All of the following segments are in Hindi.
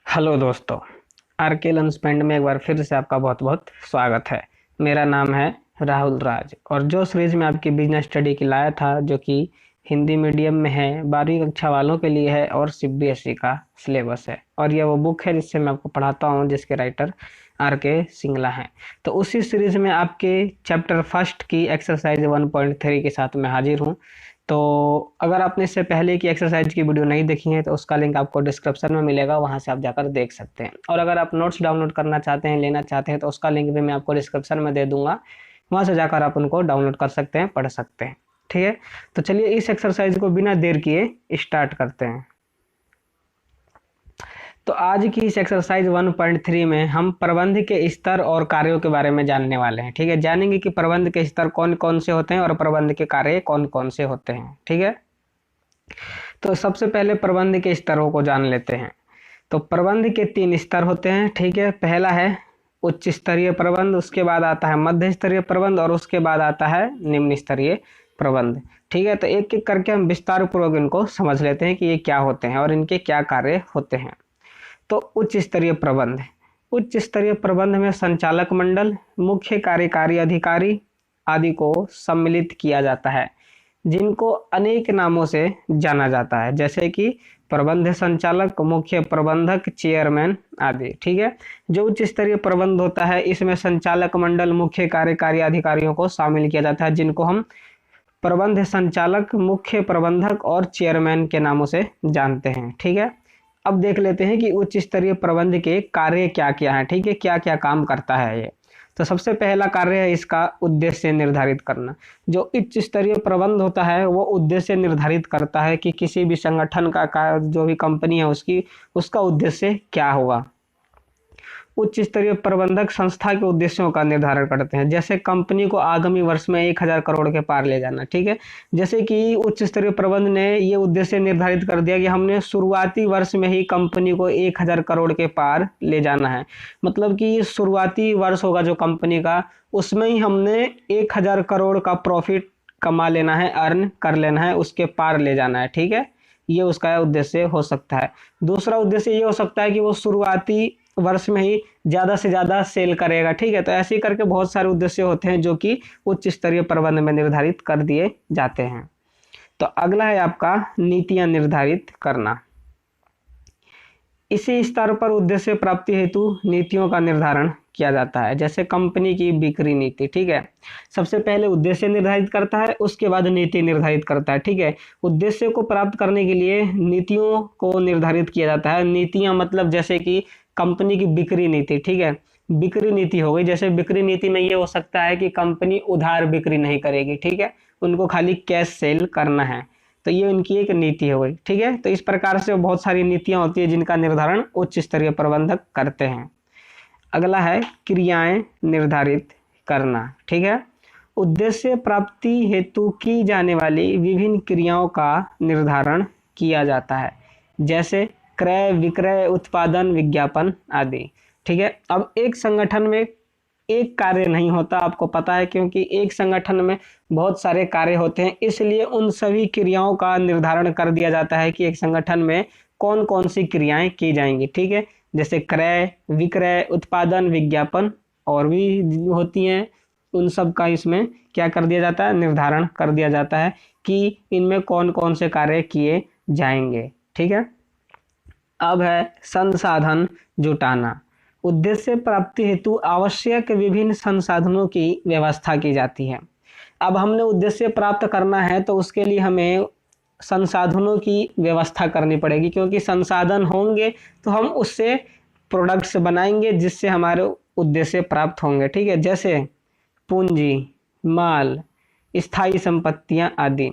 हेलो दोस्तों। आरके लर्नस्पेंड में एक बार फिर से आपका बहुत बहुत स्वागत है। मेरा नाम है राहुल राज और जो सीरीज में आपकी बिजनेस स्टडी की लाया था जो कि हिंदी मीडियम में है, 12वीं कक्षा वालों के लिए है और सीबीएसई का सिलेबस है। और यह वो बुक है जिससे मैं आपको पढ़ाता हूँ, जिसके राइटर आर के सिंगला हैं। तो उसी सीरीज में आपके चैप्टर फर्स्ट की एक्सरसाइज 1.3 के साथ मैं हाजिर हूँ। तो अगर आपने इससे पहले की एक्सरसाइज की वीडियो नहीं देखी है तो उसका लिंक आपको डिस्क्रिप्शन में मिलेगा, वहां से आप जाकर देख सकते हैं। और अगर आप नोट्स डाउनलोड करना चाहते हैं, लेना चाहते हैं, तो उसका लिंक भी मैं आपको डिस्क्रिप्शन में दे दूंगा, वहां से जाकर आप उनको डाउनलोड कर सकते हैं, पढ़ सकते हैं। ठीक है, तो चलिए इस एक्सरसाइज को बिना देर किए स्टार्ट करते हैं। तो आज की इस एक्सरसाइज 1.3 में हम प्रबंध के स्तर और कार्यों के बारे में जानने वाले हैं। ठीक है, जानेंगे कि प्रबंध के स्तर कौन कौन से होते हैं और प्रबंध के कार्य कौन कौन से होते हैं। ठीक है, तो सबसे पहले प्रबंध के स्तरों को जान लेते हैं। तो प्रबंध के 3 स्तर होते हैं। ठीक है, पहला है उच्च स्तरीय प्रबंध, उसके बाद आता है मध्य स्तरीय प्रबंध और उसके बाद आता है निम्न स्तरीय प्रबंध। ठीक है, तो एक एक करके हम विस्तार पूर्वक इनको समझ लेते हैं कि ये क्या होते हैं और इनके क्या कार्य होते हैं। तो उच्च स्तरीय प्रबंध, उच्च स्तरीय प्रबंध में संचालक मंडल, मुख्य कार्यकारी अधिकारी आदि को सम्मिलित किया जाता है, जिनको अनेक नामों से जाना जाता है, जैसे कि प्रबंध संचालक, मुख्य प्रबंधक, चेयरमैन आदि। ठीक है, जो उच्च स्तरीय प्रबंध होता है इसमें संचालक मंडल, मुख्य कार्यकारी अधिकारियों को शामिल किया जाता है, जिनको हम प्रबंध संचालक, मुख्य प्रबंधक और चेयरमैन के नामों से जानते हैं। ठीक है, अब देख लेते हैं कि उच्च स्तरीय प्रबंध के कार्य क्या क्या है। ठीक है, क्या क्या काम करता है ये। तो सबसे पहला कार्य है इसका उद्देश्य निर्धारित करना। जो उच्च स्तरीय प्रबंध होता है वो उद्देश्य निर्धारित करता है कि किसी भी संगठन का जो भी कंपनी है उसका उद्देश्य क्या होगा। उच्च स्तरीय प्रबंधक संस्था के उद्देश्यों का निर्धारण करते हैं, जैसे कंपनी को आगामी वर्ष में 1000 करोड़ के पार ले जाना। ठीक है, जैसे कि उच्च स्तरीय प्रबंध ने ये उद्देश्य निर्धारित कर दिया कि हमने शुरुआती वर्ष में ही कंपनी को 1000 करोड़ के पार ले जाना है। मतलब कि शुरुआती वर्ष होगा जो कंपनी का, उसमें ही हमने 1000 करोड़ का प्रॉफिट कमा लेना है, अर्न कर लेना है, उसके पार ले जाना है। ठीक है, ये उसका उद्देश्य हो सकता है। दूसरा उद्देश्य ये हो सकता है कि वो शुरुआती वर्ष में ही ज्यादा से ज्यादा सेल करेगा। ठीक है, तो ऐसे ही करके बहुत सारे उद्देश्य होते हैं जो कि उच्च स्तरीय प्रबंध में निर्धारित कर दिए जाते हैं। तो अगला है आपका नीतियां निर्धारित करना। इसी स्तर पर उद्देश्य प्राप्ति हेतु नीतियों का निर्धारण किया जाता है, जैसे कंपनी की बिक्री नीति। ठीक है, सबसे पहले उद्देश्य निर्धारित करता है, उसके बाद नीति निर्धारित करता है। ठीक है, उद्देश्य को प्राप्त करने के लिए नीतियों को निर्धारित किया जाता है। नीतियां मतलब जैसे कि कंपनी की बिक्री नीति। ठीक है, बिक्री नीति हो गई, जैसे बिक्री नीति में ये हो सकता है कि कंपनी उधार बिक्री नहीं करेगी। ठीक है, उनको खाली कैश सेल करना है, तो ये उनकी एक नीति हो गई। ठीक है, तो इस प्रकार से बहुत सारी नीतियां होती है जिनका निर्धारण उच्च स्तरीय प्रबंधक करते हैं। अगला है क्रियाएं निर्धारित करना। ठीक है, उद्देश्य प्राप्ति हेतु की जाने वाली विभिन्न क्रियाओं का निर्धारण किया जाता है, जैसे क्रय विक्रय, उत्पादन, विज्ञापन आदि। ठीक है, अब एक संगठन में एक कार्य नहीं होता, आपको पता है, क्योंकि एक संगठन में बहुत सारे कार्य होते हैं, इसलिए उन सभी क्रियाओं का निर्धारण कर दिया जाता है कि एक संगठन में कौन कौन सी क्रियाएं की जाएंगी। ठीक है, जैसे क्रय विक्रय, उत्पादन, विज्ञापन और भी होती हैं, उन सब का इसमें क्या कर दिया जाता है, निर्धारण कर दिया जाता है कि इनमें कौन कौन से कार्य किए जाएंगे। ठीक है, अब है संसाधन जुटाना। उद्देश्य प्राप्ति हेतु आवश्यक विभिन्न संसाधनों की व्यवस्था की जाती है। अब हमने उद्देश्य प्राप्त करना है तो उसके लिए हमें संसाधनों की व्यवस्था करनी पड़ेगी, क्योंकि संसाधन होंगे तो हम उससे प्रोडक्ट्स बनाएंगे जिससे हमारे उद्देश्य प्राप्त होंगे। ठीक है, जैसे पूंजी, माल, स्थायी संपत्तियां आदि।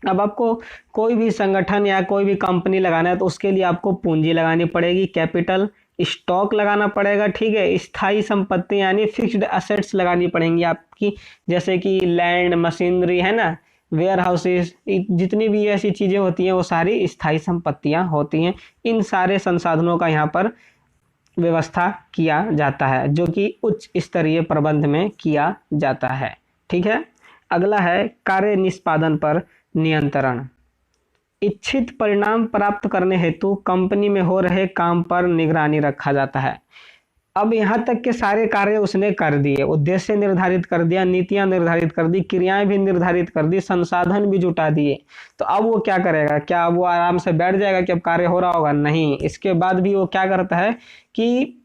अब आपको कोई भी संगठन या कोई भी कंपनी लगाना है तो उसके लिए आपको पूंजी लगानी पड़ेगी, कैपिटल, स्टॉक लगाना पड़ेगा। ठीक है, स्थायी संपत्ति यानी फिक्स्ड असेट्स लगानी पड़ेंगी आपकी, जैसे कि लैंड, मशीनरी है ना, वेयर हाउसेस, जितनी भी ऐसी चीजें होती हैं वो सारी स्थायी संपत्तियां होती हैं। इन सारे संसाधनों का यहाँ पर व्यवस्था किया जाता है, जो कि उच्च स्तरीय प्रबंध में किया जाता है। ठीक है, अगला है कार्य निष्पादन पर नियंत्रण। इच्छित परिणाम प्राप्त करने हेतु कंपनी में हो रहे काम पर निगरानी रखा जाता है। अब यहाँ तक के सारे कार्य उसने कर दिए, उद्देश्य निर्धारित कर दिया, नीतियां निर्धारित कर दी, क्रियाएं भी निर्धारित कर दी, संसाधन भी जुटा दिए। तो अब वो क्या करेगा? क्या वो आराम से बैठ जाएगा कि अब कार्य हो रहा होगा? नहीं, इसके बाद भी वो क्या करता है कि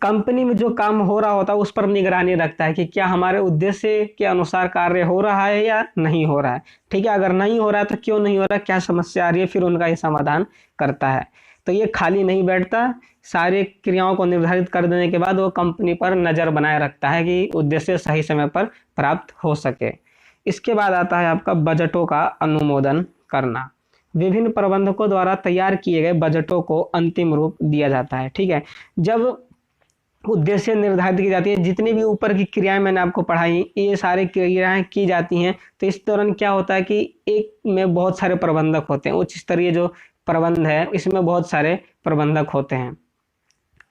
कंपनी में जो काम हो रहा होता है उस पर निगरानी रखता है कि क्या हमारे उद्देश्य के अनुसार कार्य हो रहा है या नहीं हो रहा है। ठीक है, अगर नहीं हो रहा है तो क्यों नहीं हो रहा है, क्या समस्या आ रही है, फिर उनका ये समाधान करता है। तो ये खाली नहीं बैठता, सारे क्रियाओं को निर्धारित कर देने के बाद वो कंपनी पर नजर बनाए रखता है कि उद्देश्य सही समय पर प्राप्त हो सके। इसके बाद आता है आपका बजटों का अनुमोदन करना। विभिन्न प्रबंधकों द्वारा तैयार किए गए बजटों को अंतिम रूप दिया जाता है। ठीक है, जब उद्देश्य निर्धारित की जाती है, जितनी भी ऊपर की क्रियाएं मैंने आपको पढ़ाई, ये सारी क्रियाएं की जाती हैं, तो इस दौरान क्या होता है कि एक में बहुत सारे प्रबंधक होते हैं। उच्च स्तरीय जो प्रबंध है इसमें बहुत सारे प्रबंधक होते हैं।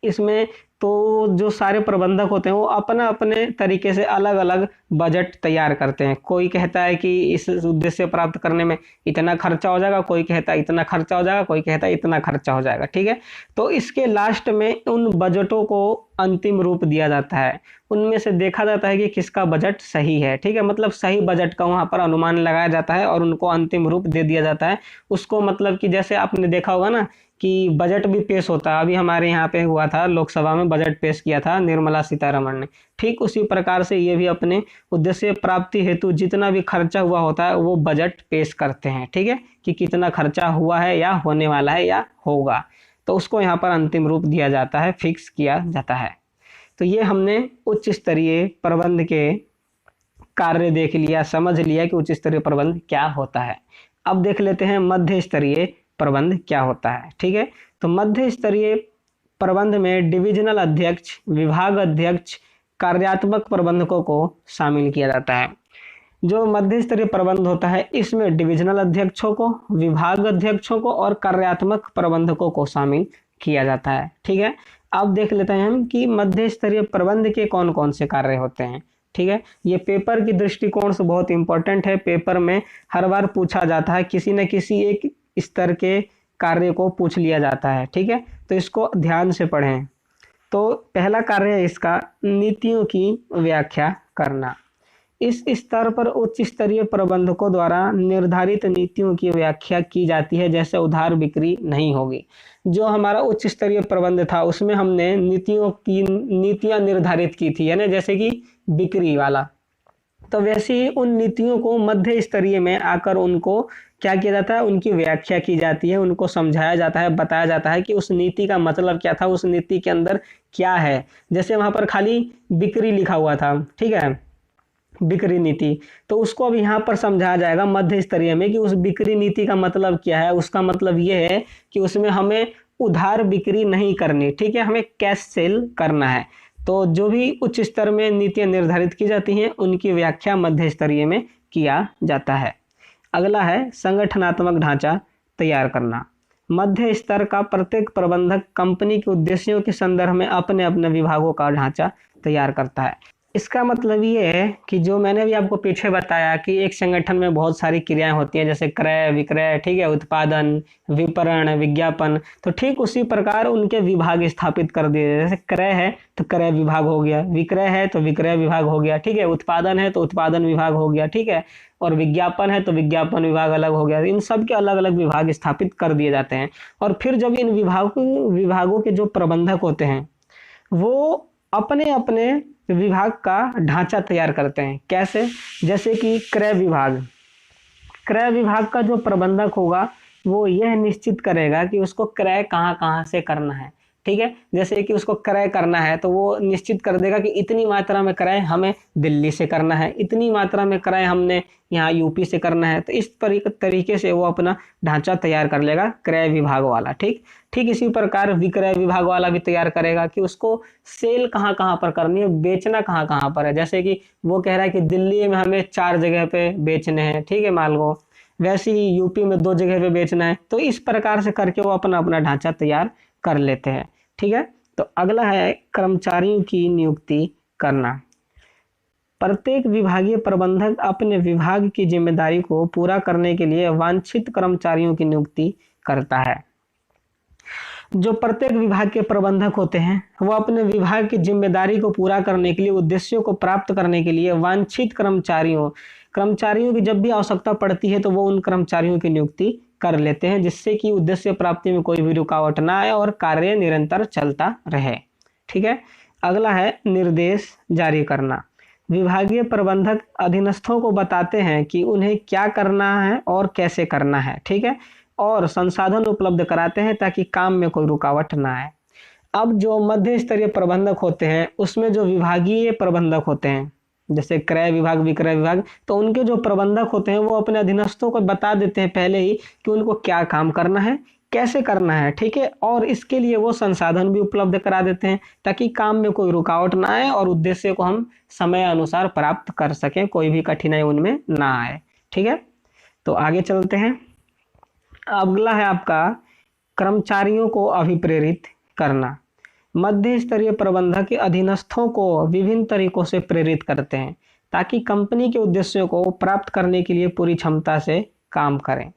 इसमें तो जो सारे प्रबंधक होते हैं वो अपना अपने तरीके से अलग अलग बजट तैयार करते हैं। कोई कहता है कि इस उद्देश्य प्राप्त करने में इतना खर्चा हो जाएगा, कोई कहता है इतना खर्चा हो जाएगा, कोई कहता है इतना खर्चा हो जाएगा। ठीक है, तो इसके लास्ट में उन बजटों को अंतिम रूप दिया जाता है। उनमें से देखा जाता है कि किसका बजट सही है। ठीक है, मतलब सही बजट का वहां पर अनुमान लगाया जाता है और उनको अंतिम रूप दे दिया जाता है। उसको मतलब कि जैसे आपने देखा होगा ना कि बजट भी पेश होता है, अभी हमारे यहाँ पे हुआ था, लोकसभा में बजट पेश किया था निर्मला सीतारमण ने। ठीक उसी प्रकार से ये भी अपने उद्देश्य प्राप्ति हेतु जितना भी खर्चा हुआ होता है वो बजट पेश करते हैं। ठीक है, कि कितना खर्चा हुआ है या होने वाला है या होगा, तो उसको यहाँ पर अंतिम रूप दिया जाता है, फिक्स किया जाता है। तो ये हमने उच्च स्तरीय प्रबंध के कार्य देख लिया, समझ लिया कि उच्च स्तरीय प्रबंध क्या होता है। अब देख लेते हैं मध्य स्तरीय प्रबंध क्या होता है। ठीक है, तो मध्य स्तरीय प्रबंध में डिविजनल अध्यक्ष, विभाग अध्यक्ष, कार्यात्मक प्रबंधकों को शामिल किया जाता है। जो मध्य स्तरीय प्रबंध होता है इसमें डिविजनल अध्यक्षों को, विभाग अध्यक्षों को और कार्यात्मक प्रबंधकों को शामिल किया जाता है। ठीक है, अब देख लेते हैं हम कि मध्य स्तरीय प्रबंध के कौन कौन से कार्य होते हैं। ठीक है, ये पेपर की दृष्टिकोण से बहुत इंपॉर्टेंट है। पेपर में हर बार पूछा जाता है, किसी न किसी एक स्तर के कार्य को पूछ लिया जाता है। ठीक है, तो इसको ध्यान से पढ़ें। तो पहला कार्य है इसका नीतियों की व्याख्या करना। इस स्तर पर उच्च स्तरीय प्रबंधकों द्वारा निर्धारित नीतियों की व्याख्या की जाती है। जैसे उधार बिक्री नहीं होगी, जो हमारा उच्च स्तरीय प्रबंध था उसमें हमने नीतियां निर्धारित की थी, है ना, जैसे कि बिक्री वाला। तो वैसे ही उन नीतियों को मध्य स्तरीय में आकर उनको क्या किया जाता है, उनकी व्याख्या की जाती है, उनको समझाया जाता है, बताया जाता है कि उस नीति का मतलब क्या था, उस नीति के अंदर क्या है। जैसे वहां पर खाली बिक्री लिखा हुआ था, ठीक है, बिक्री नीति, तो उसको अब यहाँ पर समझाया जाएगा मध्य स्तरीय में कि उस बिक्री नीति का मतलब क्या है। उसका मतलब ये है कि उसमें हमें उधार बिक्री नहीं करनी, ठीक है, हमें कैश सेल करना है। तो जो भी उच्च स्तर में नीतियां निर्धारित की जाती हैं उनकी व्याख्या मध्य स्तरीय में किया जाता है। अगला है संगठनात्मक ढांचा तैयार करना। मध्य स्तर का प्रत्येक प्रबंधक कंपनी के उद्देश्यों के संदर्भ में अपने अपने विभागों का ढांचा तैयार करता है। इसका मतलब ये है कि जो मैंने भी आपको पीछे बताया कि एक संगठन में बहुत सारी क्रियाएं होती हैं, जैसे क्रय विक्रय, ठीक है, उत्पादन, विपणन, विज्ञापन, तो ठीक उसी प्रकार उनके विभाग स्थापित कर दिए। जैसे क्रय है तो क्रय विभाग हो गया, विक्रय है तो विक्रय विभाग हो गया, ठीक है, उत्पादन है तो उत्पादन विभाग हो गया, ठीक है, और विज्ञापन है तो विज्ञापन विभाग अलग हो गया। इन सब के अलग अलग विभाग स्थापित कर दिए जाते हैं। और फिर जब इन विभागों के जो प्रबंधक होते हैं वो अपने अपने विभाग का ढांचा तैयार करते हैं। कैसे? जैसे कि क्रय विभाग का जो प्रबंधक होगा वो यह निश्चित करेगा कि उसको क्रय कहाँ कहाँ से करना है, ठीक है। जैसे कि उसको क्रय करना है तो वो निश्चित कर देगा कि इतनी मात्रा में क्रय हमें दिल्ली से करना है, इतनी मात्रा में क्रय हमने यहाँ यूपी से करना है। तो इस तरीके से वो अपना ढांचा तैयार कर लेगा क्रय विभाग वाला। ठीक इसी प्रकार विक्रय विभाग वाला भी तैयार करेगा कि उसको सेल कहाँ कहाँ पर करनी है, बेचना कहाँ कहाँ पर है। जैसे कि वो कह रहा है कि दिल्ली में हमें 4 जगह पे बेचने हैं, ठीक है, माल को, वैसे ही यूपी में 2 जगह पे बेचना है। तो इस प्रकार से करके वो अपना अपना ढांचा तैयार कर लेते हैं, ठीक है। तो अगला है कर्मचारियों की नियुक्ति करना। प्रत्येक विभागीय प्रबंधक अपने विभाग की जिम्मेदारी को पूरा करने के लिए वांछित कर्मचारियों की नियुक्ति करता है। जो प्रत्येक विभाग के प्रबंधक होते हैं वो अपने विभाग की जिम्मेदारी को पूरा करने के लिए, उद्देश्यों को प्राप्त करने के लिए वांछित कर्मचारियों की जब भी आवश्यकता पड़ती है तो वो उन कर्मचारियों की नियुक्ति कर लेते हैं, जिससे कि उद्देश्य प्राप्ति में कोई भी रुकावट ना आए और कार्य निरंतर चलता रहे। ठीक है। अगला है निर्देश जारी करना। विभागीय प्रबंधक अधीनस्थों को बताते हैं कि उन्हें क्या करना है और कैसे करना है। ठीक है। और संसाधन उपलब्ध कराते हैं ताकि काम में कोई रुकावट ना आए। अब जो मध्य स्तरीय प्रबंधक होते हैं उसमें जो विभागीय प्रबंधक होते हैं, जैसे क्रय विभाग, विक्रय विभाग, तो उनके जो प्रबंधक होते हैं वो अपने अधीनस्थों को बता देते हैं पहले ही कि उनको क्या काम करना है, कैसे करना है। ठीक है। और इसके लिए वो संसाधन भी उपलब्ध करा देते हैं ताकि काम में कोई रुकावट ना आए और उद्देश्य को हम समय अनुसार प्राप्त कर सकें, कोई भी कठिनाई उनमें ना आए। ठीक है। तो आगे चलते हैं। अगला है आपका कर्मचारियों को अभिप्रेरित करना। मध्य स्तरीय प्रबंधक अधीनस्थों को विभिन्न तरीकों से प्रेरित करते हैं ताकि कंपनी के उद्देश्यों को प्राप्त करने के लिए पूरी क्षमता से काम करें।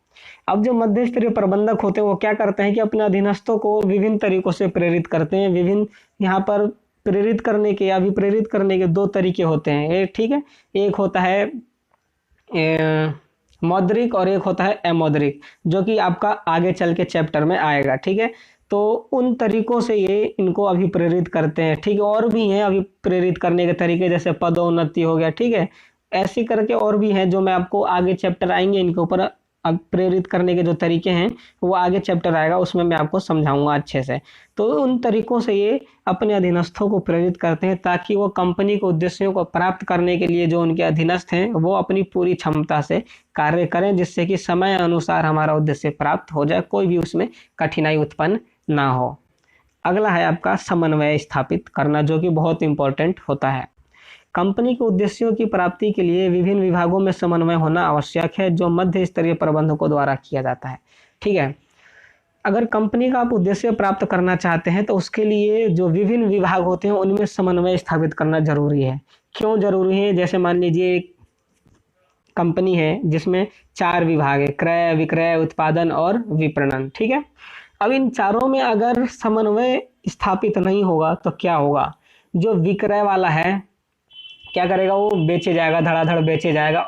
अब जो मध्य स्तरीय प्रबंधक होते हैं वो क्या करते हैं कि अपने अधीनस्थों को विभिन्न तरीकों से प्रेरित करते हैं। विभिन्न यहाँ पर प्रेरित करने के या अभिप्रेरित करने के दो तरीके होते हैं। ठीक है। एक होता है मौद्रिक और एक होता है अमौद्रिक, जो कि आपका आगे चल के चैप्टर में आएगा। ठीक है। तो उन तरीकों से ये इनको अभिप्रेरित करते हैं। ठीक है। और भी हैं अभिप्रेरित करने के तरीके, जैसे पदोन्नति हो गया। ठीक है। ऐसी करके और भी हैं जो मैं आपको आगे चैप्टर आएंगे इनके ऊपर प्रेरित करने के जो तरीके हैं वो आगे चैप्टर आएगा, उसमें मैं आपको समझाऊंगा अच्छे से। तो उन तरीकों से ये अपने अधीनस्थों को प्रेरित करते हैं ताकि वो कंपनी के उद्देश्यों को प्राप्त करने के लिए जो उनके अधीनस्थ हैं वो अपनी पूरी क्षमता से कार्य करें, जिससे कि समय अनुसार हमारा उद्देश्य प्राप्त हो जाए, कोई भी उसमें कठिनाई उत्पन्न ना हो। अगला है आपका समन्वय स्थापित करना, जो कि बहुत इंपॉर्टेंट होता है। कंपनी के उद्देश्यों की प्राप्ति के लिए विभिन्न विभागों में समन्वय होना आवश्यक है, जो मध्य स्तरीय प्रबंधकों द्वारा किया जाता है। ठीक है। अगर कंपनी का आप उद्देश्य प्राप्त करना चाहते हैं तो उसके लिए जो विभिन्न विभाग होते हैं उनमें समन्वय स्थापित करना जरूरी है। क्यों जरूरी है? जैसे मान लीजिए एक कंपनी है जिसमें 4 विभाग है, क्रय, विक्रय, उत्पादन और विपणन। ठीक है। अब इन चारों में अगर समन्वय स्थापित नहीं होगा तो क्या होगा? जो विक्रय वाला है क्या करेगा? वो बेचे जाएगा, धड़ाधड़ बेचे जाएगा।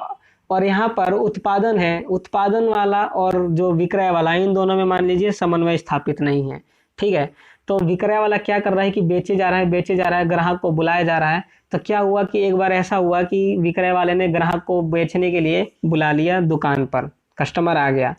और यहाँ पर उत्पादन है, उत्पादन वाला और जो विक्रय वाला, इन दोनों में मान लीजिए समन्वय स्थापित नहीं है। ठीक है। तो विक्रय वाला क्या कर रहा है कि बेचे जा रहा है, ग्राहक को बुलाया जा रहा है। तो क्या हुआ कि एक बार ऐसा हुआ कि विक्रय वाले ने ग्राहक को बेचने के लिए बुला लिया दुकान पर, कस्टमर आ गया।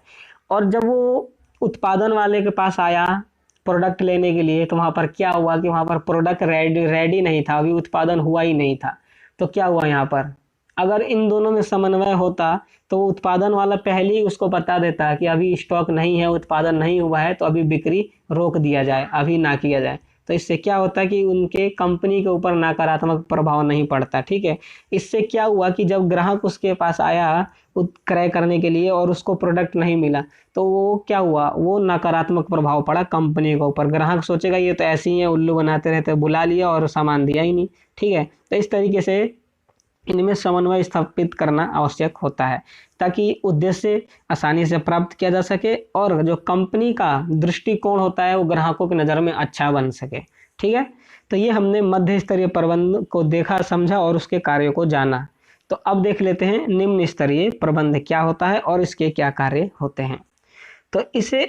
और जब वो उत्पादन वाले के पास आया प्रोडक्ट लेने के लिए, तो वहाँ पर क्या हुआ कि वहाँ पर प्रोडक्ट रेडी नहीं था, अभी उत्पादन हुआ ही नहीं था। तो क्या हुआ यहाँ पर? अगर इन दोनों में समन्वय होता तो उत्पादन वाला पहले ही उसको बता देता कि अभी स्टॉक नहीं है, उत्पादन नहीं हुआ है, तो अभी बिक्री रोक दिया जाए, अभी ना किया जाए। तो इससे क्या होता है कि उनके कंपनी के ऊपर नकारात्मक प्रभाव नहीं पड़ता। ठीक है। इससे क्या हुआ कि जब ग्राहक उसके पास आया क्रय करने के लिए और उसको प्रोडक्ट नहीं मिला, तो वो क्या हुआ? वो नकारात्मक प्रभाव पड़ा कंपनी के ऊपर। ग्राहक सोचेगा ये तो ऐसे ही है, उल्लू बनाते रहते, बुला लिया और सामान दिया ही नहीं। ठीक है। तो इस तरीके से इनमें समन्वय स्थापित करना आवश्यक होता है ताकि उद्देश्य आसानी से प्राप्त किया जा सके और जो कंपनी का दृष्टिकोण होता है वो ग्राहकों की नज़र में अच्छा बन सके। ठीक है। तो ये हमने मध्य स्तरीय प्रबंध को देखा, समझा और उसके कार्यों को जाना। तो अब देख लेते हैं निम्न स्तरीय प्रबंध क्या होता है और इसके क्या कार्य होते हैं। तो इसे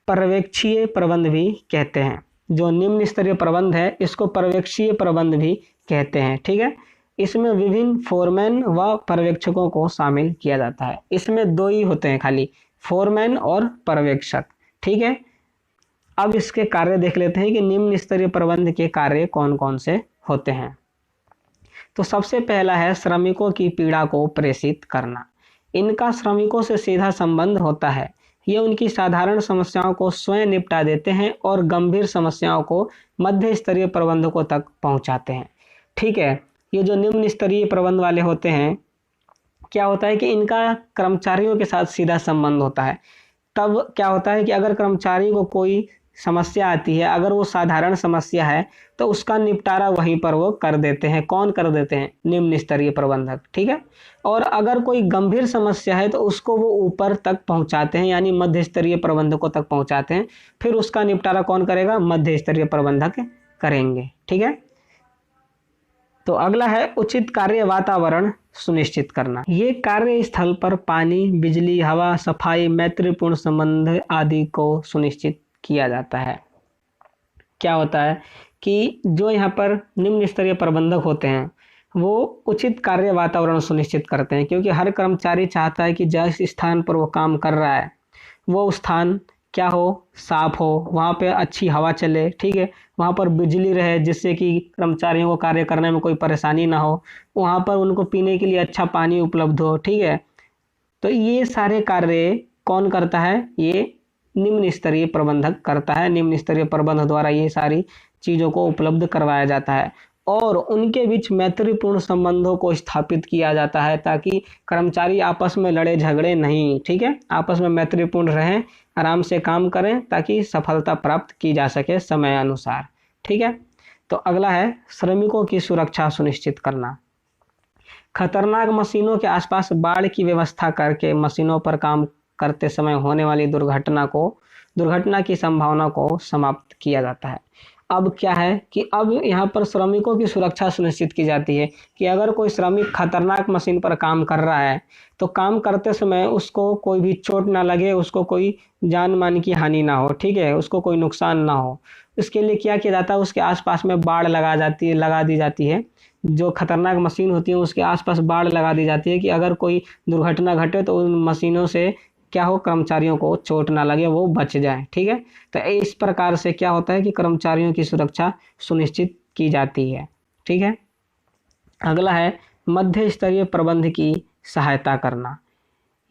पर्यवेक्षीय प्रबंध भी कहते हैं। जो निम्न स्तरीय प्रबंध है इसको पर्यवेक्षीय प्रबंध भी कहते हैं। ठीक है। इसमें विभिन्न फोरमैन व पर्यवेक्षकों को शामिल किया जाता है। इसमें 2 ही होते हैं खाली, फोरमैन और पर्यवेक्षक। ठीक है। अब इसके कार्य देख लेते हैं कि निम्न स्तरीय प्रबंध के कार्य कौन कौन से होते हैं। तो सबसे पहला है श्रमिकों की पीड़ा को प्रेषित करना। इनका श्रमिकों से सीधा संबंध होता है। ये उनकी साधारण समस्याओं को स्वयं निपटा देते हैं और गंभीर समस्याओं को मध्य स्तरीय प्रबंधकों तक पहुंचाते हैं। ठीक है। ये जो निम्न स्तरीय प्रबंध वाले होते हैं, क्या होता है कि इनका कर्मचारियों के साथ सीधा संबंध होता है। तब क्या होता है कि अगर कर्मचारी को कोई समस्या आती है, अगर वो साधारण समस्या है तो उसका निपटारा वहीं पर वो कर देते हैं। कौन कर देते हैं? निम्न स्तरीय प्रबंधक, ठीक है। और अगर कोई गंभीर समस्या है तो उसको वो ऊपर तक पहुंचाते हैं, यानी मध्य स्तरीय प्रबंधकों तक पहुंचाते हैं। फिर उसका निपटारा कौन करेगा? मध्य स्तरीय प्रबंधक करेंगे, ठीक है। तो अगला है उचित कार्य वातावरण सुनिश्चित करना। ये कार्यस्थल पर पानी, बिजली, हवा, सफाई, मैत्रीपूर्ण संबंध आदि को सुनिश्चित किया जाता है। क्या होता है कि जो यहाँ पर निम्न स्तरीय प्रबंधक होते हैं वो उचित कार्य वातावरण सुनिश्चित करते हैं, क्योंकि हर कर्मचारी चाहता है कि जिस स्थान पर वो काम कर रहा है वो स्थान क्या हो? साफ हो, वहाँ पे अच्छी हवा चले, ठीक है, वहाँ पर बिजली रहे जिससे कि कर्मचारियों को कार्य करने में कोई परेशानी ना हो, वहाँ पर उनको पीने के लिए अच्छा पानी उपलब्ध हो, ठीक है। तो ये सारे कार्य कौन करता है? ये निम्न स्तरीय प्रबंधक करता है। निम्न स्तरीय प्रबंधक द्वारा ये सारी चीज़ों को उपलब्ध करवाया जाता है और उनके बीच मैत्रीपूर्ण संबंधों को स्थापित किया जाता है ताकि कर्मचारी आपस में लड़े झगड़े नहीं, ठीक है, आपस में मैत्रीपूर्ण रहें, आराम से काम करें ताकि सफलता प्राप्त की जा सके समय अनुसार, ठीक है। तो अगला है श्रमिकों की सुरक्षा सुनिश्चित करना। खतरनाक मशीनों के आसपास बाड़ की व्यवस्था करके मशीनों पर काम करते समय होने वाली दुर्घटना की संभावना को समाप्त किया जाता है। अब क्या है कि अब यहाँ पर श्रमिकों की सुरक्षा सुनिश्चित की जाती है कि अगर कोई श्रमिक खतरनाक मशीन पर काम कर रहा है तो काम करते समय उसको कोई भी चोट ना लगे, उसको कोई जान मान की हानि ना हो, ठीक है, उसको कोई नुकसान ना हो। इसके लिए क्या किया जाता है? उसके आसपास में बाड़ लगा दी जाती है। जो खतरनाक मशीन होती है उसके आसपास बाड़ लगा दी जाती है कि अगर कोई दुर्घटना घटे तो उन मशीनों से क्या हो? कर्मचारियों को चोट ना लगे, वो बच जाए, ठीक है। तो इस प्रकार से क्या होता है कि कर्मचारियों की सुरक्षा सुनिश्चित की जाती है, ठीक है। अगला है मध्य स्तरीय प्रबंध की सहायता करना।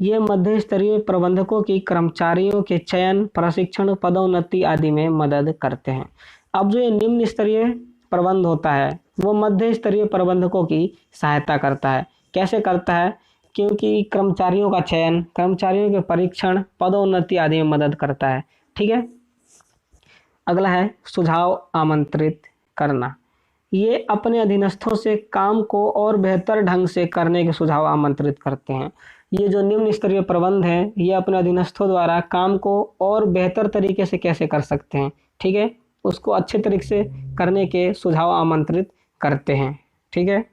ये मध्य स्तरीय प्रबंधकों की कर्मचारियों के चयन, प्रशिक्षण, पदोन्नति आदि में मदद करते हैं। अब जो ये निम्न स्तरीय प्रबंध होता है वो मध्य स्तरीय प्रबंधकों की सहायता करता है। कैसे करता है? क्योंकि कर्मचारियों का चयन, कर्मचारियों के परीक्षण, पदोन्नति आदि में मदद करता है, ठीक है। अगला है सुझाव आमंत्रित करना। ये अपने अधीनस्थों से काम को और बेहतर ढंग से करने के सुझाव आमंत्रित करते हैं। ये जो निम्न स्तरीय प्रबंध है ये अपने अधीनस्थों द्वारा काम को और बेहतर तरीके से कैसे कर सकते हैं, ठीक है, उसको अच्छे तरीके से करने के सुझाव आमंत्रित करते हैं, ठीक है।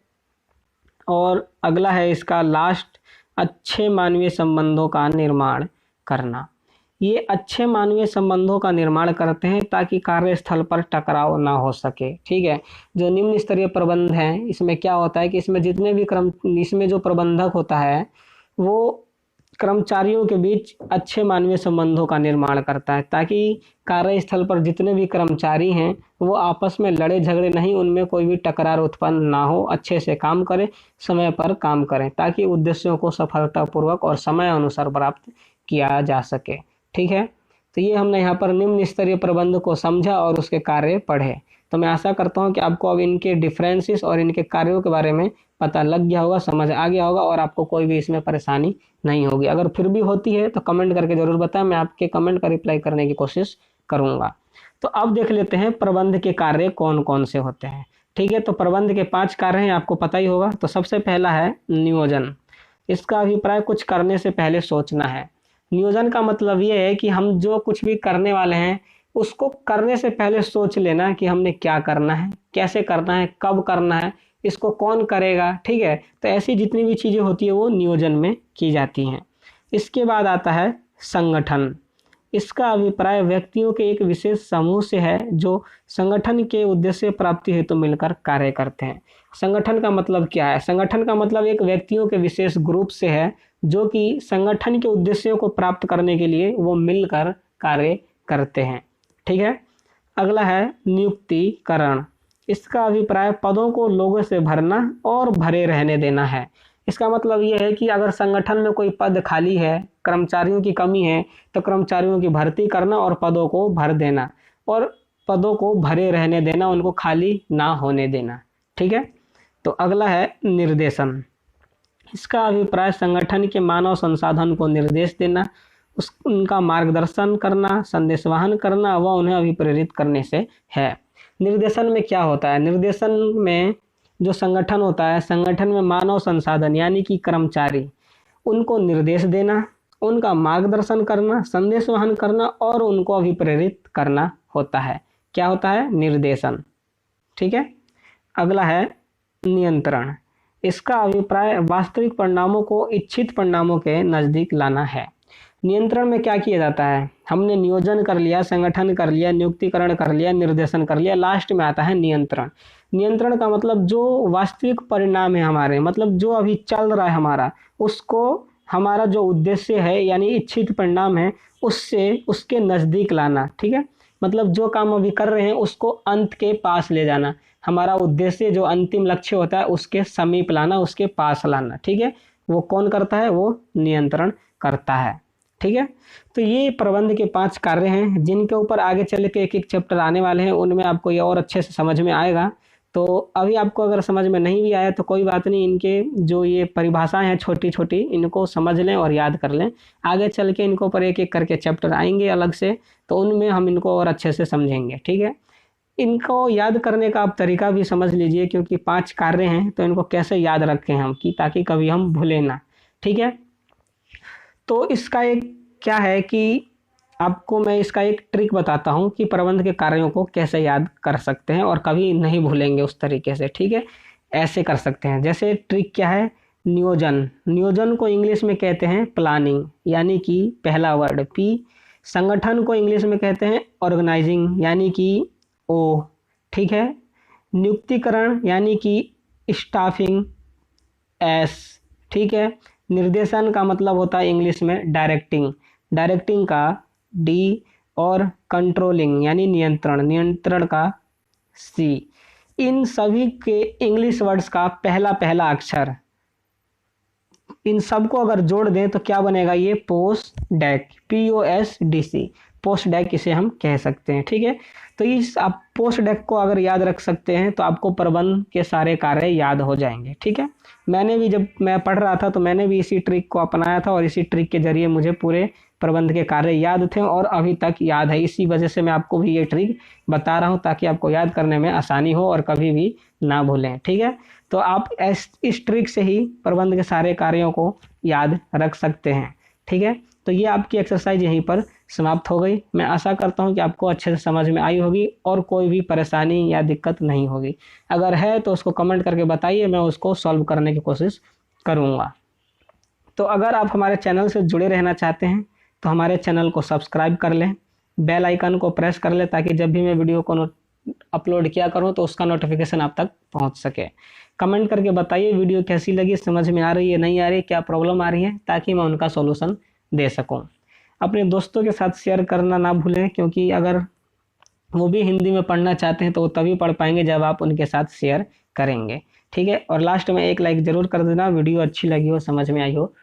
और अगला है इसका लास्ट, अच्छे मानवीय संबंधों का निर्माण करना। ये अच्छे मानवीय संबंधों का निर्माण करते हैं ताकि कार्यस्थल पर टकराव ना हो सके, ठीक है। जो निम्न स्तरीय प्रबंध है इसमें क्या होता है कि इसमें जो प्रबंधक होता है वो कर्मचारियों के बीच अच्छे मानवीय संबंधों का निर्माण करता है ताकि कार्यस्थल पर जितने भी कर्मचारी हैं वो आपस में लड़े झगड़े नहीं, उनमें कोई भी टकरार उत्पन्न ना हो, अच्छे से काम करें, समय पर काम करें ताकि उद्देश्यों को सफलतापूर्वक और समय अनुसार प्राप्त किया जा सके, ठीक है। तो ये हमने यहाँ पर निम्न स्तरीय प्रबंध को समझा और उसके कार्य पढ़े। तो मैं आशा करता हूँ कि आपको अब इनके डिफरेंसेस और इनके कार्यों के बारे में पता लग गया होगा, समझ आ गया होगा और आपको कोई भी इसमें परेशानी नहीं होगी। अगर फिर भी होती है तो कमेंट करके ज़रूर बताएं, मैं आपके कमेंट का रिप्लाई करने की कोशिश करूँगा। तो अब देख लेते हैं प्रबंध के कार्य कौन कौन से होते हैं, ठीक है। तो प्रबंध के 5 कार्य हैं, आपको पता ही होगा। तो सबसे पहला है नियोजन। इसका अभिप्राय कुछ करने से पहले सोचना है। नियोजन का मतलब ये है कि हम जो कुछ भी करने वाले हैं उसको करने से पहले सोच लेना कि हमने क्या करना है, कैसे करना है, कब करना है, इसको कौन करेगा, ठीक है। तो ऐसी जितनी भी चीज़ें होती है वो नियोजन में की जाती हैं। इसके बाद आता है संगठन। इसका अभिप्राय व्यक्तियों के एक विशेष समूह से है जो संगठन के उद्देश्य प्राप्ति हेतु मिलकर कार्य करते हैं। संगठन का मतलब क्या है? संगठन का मतलब एक व्यक्तियों के विशेष ग्रुप से है जो कि संगठन के उद्देश्यों को प्राप्त करने के लिए वो मिलकर कार्य करते हैं, ठीक है। अगला है नियुक्तिकरण। इसका अभिप्राय पदों को लोगों से भरना और भरे रहने देना है। इसका मतलब ये है कि अगर संगठन में कोई पद खाली है, कर्मचारियों की कमी है, तो कर्मचारियों की भर्ती करना और पदों को भर देना और पदों को भरे रहने देना, उनको खाली ना होने देना, ठीक है। तो अगला है निर्देशन। इसका अभिप्राय संगठन के मानव संसाधन को निर्देश देना, उनका मार्गदर्शन करना, संदेशवाहन करना व उन्हें अभिप्रेरित करने से है। निर्देशन में क्या होता है? निर्देशन में जो संगठन होता है, संगठन में मानव संसाधन यानी कि कर्मचारी, उनको निर्देश देना, उनका मार्गदर्शन करना, संदेशवाहन करना और उनको अभिप्रेरित करना होता है। क्या होता है? निर्देशन। ठीक है। अगला है नियंत्रण। इसका अभिप्राय वास्तविक परिणामों को इच्छित परिणामों के नज़दीक लाना है। नियंत्रण में क्या किया जाता है? हमने नियोजन कर लिया, संगठन कर लिया, नियुक्तिकरण कर लिया, निर्देशन कर लिया, लास्ट में आता है नियंत्रण। नियंत्रण का मतलब जो वास्तविक परिणाम है हमारे, मतलब जो अभी चल रहा है हमारा, उसको हमारा जो उद्देश्य है यानी इच्छित परिणाम है उससे उसके नज़दीक लाना। ठीक है। मतलब जो काम अभी कर रहे हैं उसको अंत के पास ले जाना। हमारा उद्देश्य जो अंतिम लक्ष्य होता है उसके समीप लाना, उसके पास लाना। ठीक है। वो कौन करता है? वो नियंत्रण करता है। ठीक है। तो ये प्रबंध के 5 कार्य हैं जिनके ऊपर आगे चल के एक एक चैप्टर आने वाले हैं, उनमें आपको ये और अच्छे से समझ में आएगा। तो अभी आपको अगर समझ में नहीं भी आया तो कोई बात नहीं, इनके जो ये परिभाषाएं हैं छोटी छोटी, इनको समझ लें और याद कर लें। आगे चल के इनको ऊपर एक एक करके चैप्टर आएंगे अलग से, तो उनमें हम इनको और अच्छे से समझेंगे। ठीक है। इनको याद करने का आप तरीका भी समझ लीजिए, क्योंकि 5 कार्य हैं तो इनको कैसे याद रखें हम, कि ताकि कभी हम भूलें ना। ठीक है। तो इसका एक क्या है कि आपको मैं इसका एक ट्रिक बताता हूँ कि प्रबंध के कार्यों को कैसे याद कर सकते हैं और कभी नहीं भूलेंगे उस तरीके से। ठीक है। ऐसे कर सकते हैं। जैसे ट्रिक क्या है? नियोजन। नियोजन को इंग्लिश में कहते हैं प्लानिंग, यानी कि पहला वर्ड पी। संगठन को इंग्लिश में कहते हैं ऑर्गेनाइजिंग, यानी कि ओ। ठीक है। नियुक्तिकरण यानी कि स्टाफिंग, एस। ठीक है। निर्देशन का मतलब होता है इंग्लिश में डायरेक्टिंग, डायरेक्टिंग का डी। और कंट्रोलिंग यानी नियंत्रण, नियंत्रण का सी। इन सभी के इंग्लिश वर्ड्स का पहला पहला अक्षर, इन सबको अगर जोड़ दें तो क्या बनेगा? ये पोस्टडैक, POSDC, पोस्टडैक इसे हम कह सकते हैं। ठीक है। तो इस आप पोस्टडैक को अगर याद रख सकते हैं तो आपको प्रबंध के सारे कार्य याद हो जाएंगे। ठीक है। मैंने भी जब मैं पढ़ रहा था तो मैंने भी इसी ट्रिक को अपनाया था और इसी ट्रिक के जरिए मुझे पूरे प्रबंध के कार्य याद थे और अभी तक याद है। इसी वजह से मैं आपको भी ये ट्रिक बता रहा हूँ ताकि आपको याद करने में आसानी हो और कभी भी ना भूलें। ठीक है। तो आप इस ट्रिक से ही प्रबंध के सारे कार्यों को याद रख सकते हैं। ठीक है। तो ये आपकी एक्सरसाइज यहीं पर समाप्त हो गई। मैं आशा करता हूँ कि आपको अच्छे से समझ में आई होगी और कोई भी परेशानी या दिक्कत नहीं होगी। अगर है तो उसको कमेंट करके बताइए, मैं उसको सॉल्व करने की कोशिश करूँगा। तो अगर आप हमारे चैनल से जुड़े रहना चाहते हैं तो हमारे चैनल को सब्सक्राइब कर लें, बेल आइकन को प्रेस कर लें ताकि जब भी मैं वीडियो को अपलोड किया करूँ तो उसका नोटिफिकेशन आप तक पहुँच सके। कमेंट करके बताइए वीडियो कैसी लगी, समझ में आ रही है, नहीं आ रही, क्या प्रॉब्लम आ रही है, ताकि मैं उनका सॉल्यूशन दे सकूं। अपने दोस्तों के साथ शेयर करना ना भूलें, क्योंकि अगर वो भी हिंदी में पढ़ना चाहते हैं तो वो तभी पढ़ पाएंगे जब आप उनके साथ शेयर करेंगे। ठीक है। और लास्ट में एक लाइक ज़रूर कर देना, वीडियो अच्छी लगी हो, समझ में आई हो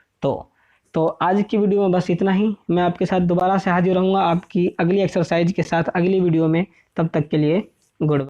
तो आज की वीडियो में बस इतना ही। मैं आपके साथ दोबारा से हाजिर रहूँगा आपकी अगली एक्सरसाइज के साथ अगली वीडियो में। तब तक के लिए गुड बाय।